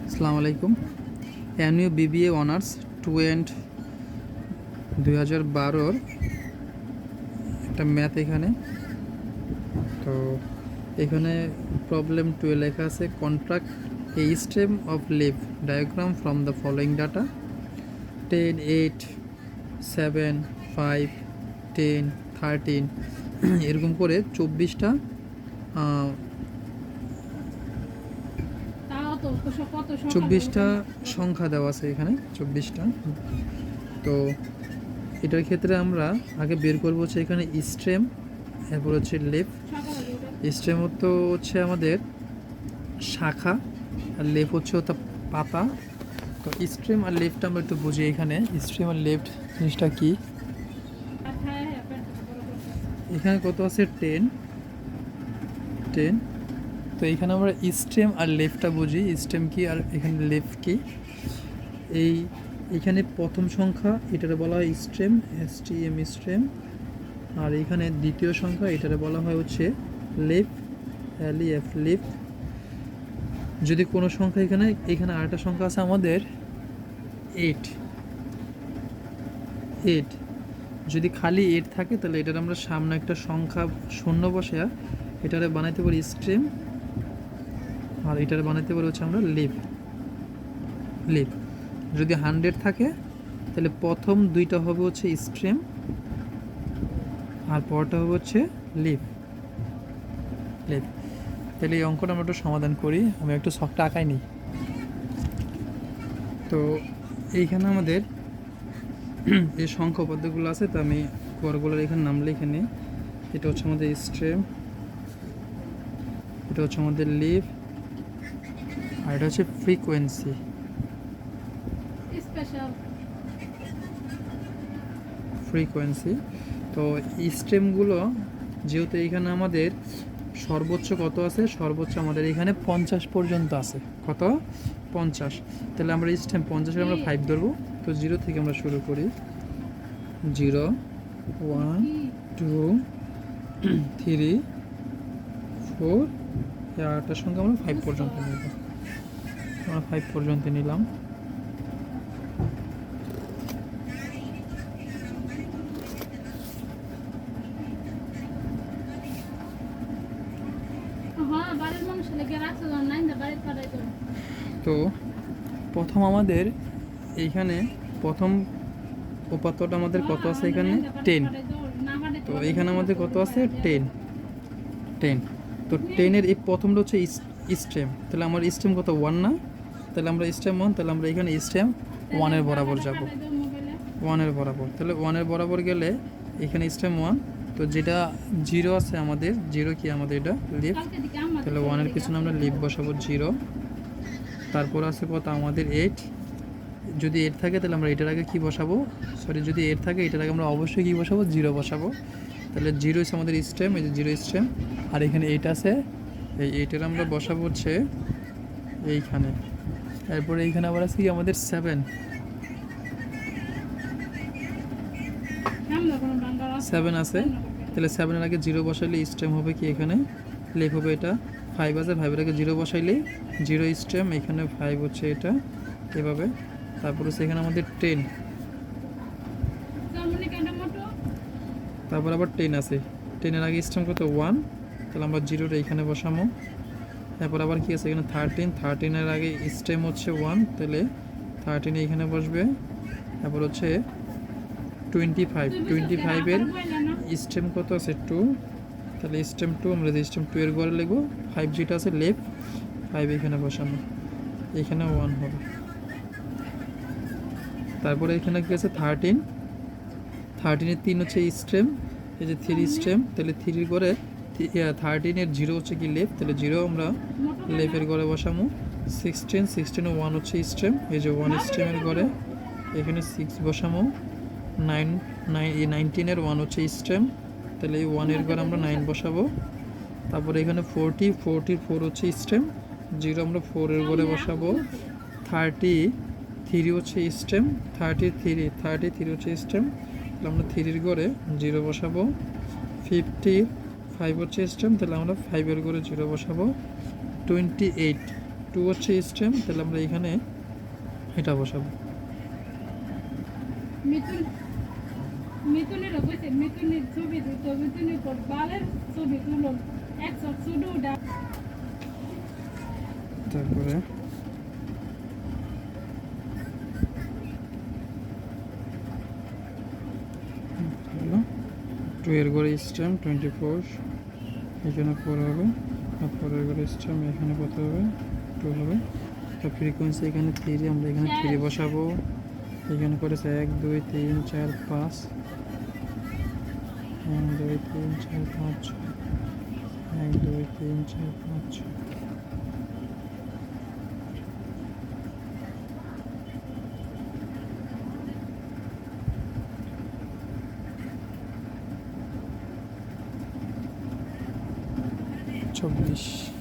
আসসালামু আলাইকুম। NU BBA honours 2 and 2012 একটা ম্যাথ এখানে। তো এখানে প্রবলেম 2 এ লেখা আছে contract a stem of leaf diagram from the following data 10, 8, 7, 5, 10, 13 এরকম করে 24টা সংখ্যা দেওয়া আছে এখানে 24টা। তো এটার ক্ষেত্রে আমরা আগে বের করবো হচ্ছে এখানে স্ট্রেম, এরপর হচ্ছে লেফ। স্ট্রেম তো হচ্ছে আমাদের শাখা, আর লেফ হচ্ছে ওটা পাতা। তো স্ট্রেম আর লেফটটা আমরা একটু বুঝি। এখানে স্ট্রেম আর লেফট জিনিসটা কি, এখানে কত আছে 10। তো এখানে আমরা স্ট্রেম আর লেফটটা বুঝি, স্ট্রেম কি আর এখানে লেফট কি। এইখানে প্রথম সংখ্যা এটারে বলা হয় স্ট্রেম, STM স্ট্রেম। আর এখানে দ্বিতীয় সংখ্যা এটারে বলা হয় হচ্ছে লেফ, LEF লেফ। যদি কোনো সংখ্যা এখানে আরেকটা সংখ্যা আছে আমাদের 8। যদি খালি 8 থাকে তাহলে এটার আমরা সামনে একটা সংখ্যা শূন্য বসে এটারে বানাইতে পারি স্ট্রেম, আর এটারে বানাইতে পারি হচ্ছে আমরা লেফ। যদি 100 থাকে তাহলে প্রথম দুইটা হবে হচ্ছে স্ট্রেম আর পরটা হবে হচ্ছে লেফ। তাহলে এই অঙ্কটা আমরা একটু সমাধান করি। আমি একটু ছকটা আঁকাই নিই। তো এইখানে আমাদের এই সংখ্যা পদ্ধতিগুলো আছে, তো আমি বড়গুলোর এখানে নাম লিখে নিই। এটা হচ্ছে আমাদের স্ট্রেম, এটা হচ্ছে আমাদের লিভ, আর এটা হচ্ছে ফ্রিকোয়েন্সি। তো স্ট্রেমগুলো যেহেতু এখানে আমাদের সর্বোচ্চ কত আছে, সর্বোচ্চ আমাদের এখানে 50 পর্যন্ত আছে। কত? 50। তাহলে আমরা স্ট্রেম 50-এর আমরা 5 ধরবো। তো 0 থেকে আমরা শুরু করি। 0, 1, 2, 3, 4, আটটার সঙ্গে আমরা 5 পর্যন্ত নেব। আমরা 5 পর্যন্ত নিলাম। তো প্রথম আমাদের এইখানে প্রথম উপাত্তটা আমাদের কত আছে এখানে 10। তো এইখানে আমাদের কত আছে 10। তো 10-এর এই প্রথমটা হচ্ছে স্ট্রেম। তাহলে আমার স্ট্রেম কত 1 না? তাহলে আমরা স্ট্রেম 1, তাহলে আমরা এখানে স্ট্রেম 1-এর বরাবর যাব। 1-এর বরাবর, তাহলে 1-এর বরাবর গেলে এখানে স্ট্রেম 1। তো যেটা 0 আছে আমাদের 0 কি আমাদের এটা লিফ, তাহলে 1-এর পিছনে আমরা লিফ বসাবো 0। তারপর আছে কত আমাদের 8। যদি 8 থাকে তাহলে আমরা এটার আগে কি বসাবো, যদি 8 থাকে এটার আগে আমরা অবশ্যই কি বসাবো 0 বসাবো। তাহলে 0 হচ্ছে আমাদের স্ট্রেম, এই যে 0 স্ট্রেম। আর এখানে 8 আছে, এই 8-এর আমরা বসাবো হচ্ছে এইখানে। তারপরে এইখানে আবার আছে কি আমাদের 7 আছে। তাহলে 7-এর আগে 0 বসাইলে স্ট্রেম হবে কি এখানে লেখ হবে এটা 5 আছে। 5-এর আগে 0 বসাইলে 0 স্ট্রেম, এখানে 5 হচ্ছে এটা এভাবে। তারপর হচ্ছে এখানে আমাদের 10, তারপর আবার 10 আছে। 10-এর আগে স্ট্রেম কত 1, তাহলে আমরা 0টা এখানে বসাবো। তারপর আবার কি আছে এখানে 13-এর আগে স্ট্রেম হচ্ছে 1, তাহলে 13 এখানে বসবে। তারপর হচ্ছে 25-এর স্ট্রেম কত আছে 2, তাহলে স্ট্রেম 2 আমরা স্ট্রেম 2 এর ঘরে লিখবো। 5 যেটা আছে লেফট, 5 এখানে বসানো, এখানে 1 হবে। তারপরে এখানে কি আছে 13-এর 3 হচ্ছে স্ট্রেম, এই যে 3 স্ট্রেম, তাহলে 3-এর ঘরে 13-এর 0 হচ্ছে কি লেফট, তাহলে 0 আমরা লেফের ঘরে বসাবো। 16-এ 1 হচ্ছে স্ট্রেম, এই যে 1 স্ট্রেমের ঘরে এখানে 6 বসাবো। 19-এর 1 হচ্ছে স্ট্রেম, তাহলে এই 1-এর ঘরে আমরা 9 বসাবো। তারপরে এখানে 40-4 হচ্ছে স্ট্রেম, 0 আমরা 4-এর ঘরে বসাবো। 33 হচ্ছে স্ট্রেম, 33 হচ্ছে স্ট্রেম, তাহলে আমরা 3-এর ঘরে 0 বসাবো। 55 হচ্ছে স্ট্রেম, তাহলে আমরা 5-এর ঘরে 0 বসাবো। 28 টু হচ্ছে স্টেম, তাহলে আমরা এখানে এটা বসাবো। মিথুন মিথুনের অবশ্যই মিথুনের ছবি দিত, মিথুনের পর বালের ছবি তুলুন একশো শুধু তারপরে হলো 2 এর ঘরে স্টেম 24, এখানে 4 হবে, আর 4 এর ঘরে স্টেম এখানে কত হবে 2 হবে। তো ফ্রিকোয়েন্সি এখানে 3, আমরা এখানে 3 বসাবো। এখানে করেছে 1 2 3 4 5, 1 2 3 4 5, 1 2 3 4 5। 24